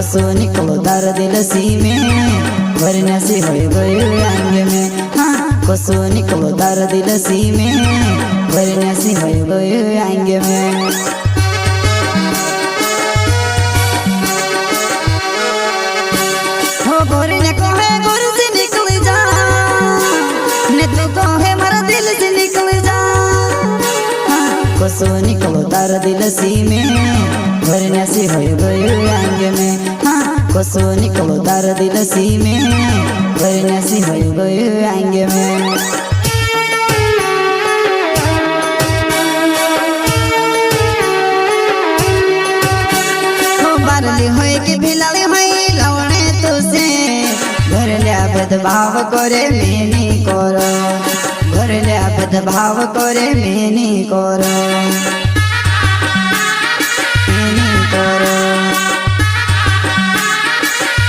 कसो निकलो तार दिल सी में भरना सी हो गयो आंग में। हाँ कसो निकलो तार दिल सी में भरना सी हो गयो आंग में। हो गोरी ने कहे गोरी से निकल जा ने तू कहे मारा दिल से निकल जा। हाँ कसो निकलो तार दिल सी में भरना सी हो गयो आंग में। हाँ कसो निकलो तार दिल सी में भरना सी हो गयो आंग में। हो बारली होए कि भिलाली होए लवणे तुसे घर लिया भेदभाव करे मेनी करो। घर लिया भेदभाव करे मेनी करो मेनी करो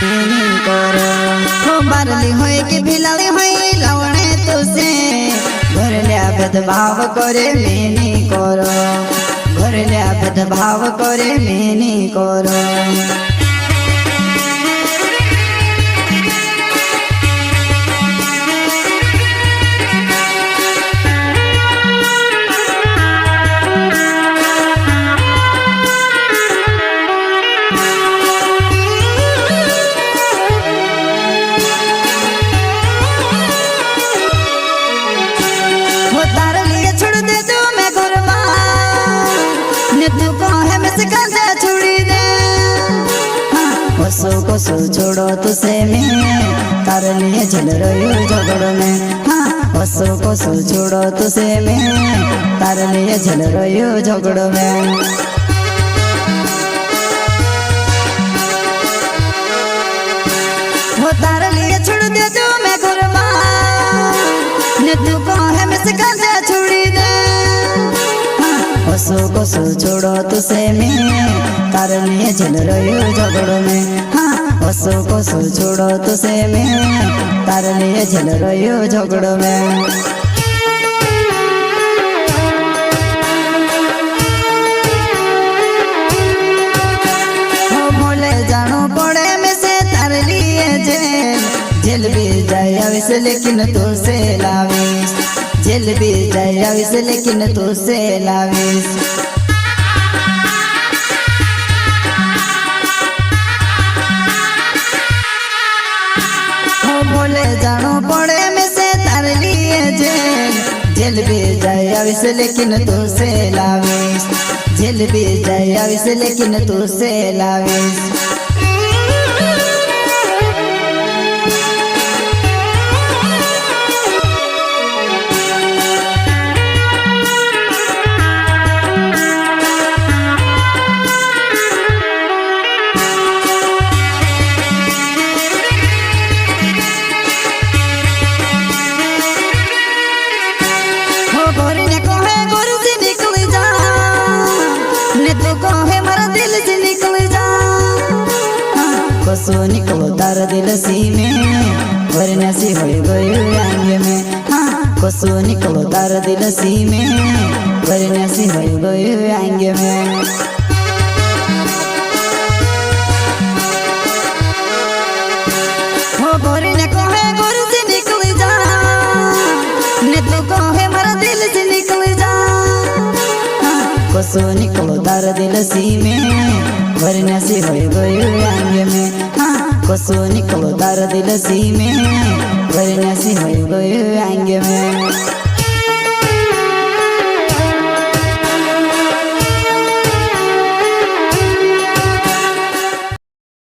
मेनी करो। हो बारली होए कि भिलाली होए लवणे तुसे घर लिया भेदभाव करे मेनी करो। घर लिया भेदभाव करे मेनी करो। कसो छोड़ो तुसे में तार लिए झल रही झगड़ों में। हाँ कसो कसो छोड़ो तुसे में तार लिए झल रही झगड़ों में। वो तार लिए छोड़ दे जो मैं कुर्बान ने तू कहे मैं से कांजा छोड़ी दे। कसो कसो छोड़ो तुसे में तार लिए झल रही झगड़ों में। हाँ कसो कसो छोड़ो तुसे में तार लिए झल रही झगड़ों में। हो बोले जानो पड़े में से तार लिए जेल भी जाए अविस लेकिन तू से लाविस। जेल भी जाए अविस लेकिन तू से लाविस। बोले जानो पड़े में से तार लिए जेल भी जाए अविस लेकिन तू से लाविस। जेल भी जाए अविस लेकिन तू से लाविस। गोरी ने कहे गोरी से निकल जा ने तू कहे मारा दिल से निकल जा। हाँ कसो निकलो तार दिल सी में भरना सी हो गयो आंग में। हाँ कसो निकलो तार दिल सी में भरना सी हो गयो आंग में। हो गोरी ने कहे गोरी से निकल जा ने तू कहे मारा दिल से निकल जा। हाँ कसो निकलो तार दिल सी में भरना सी हो गयो आंग में। हाँ कसो निकलो तार दिल सी में भरना सी हो गयो आंग में।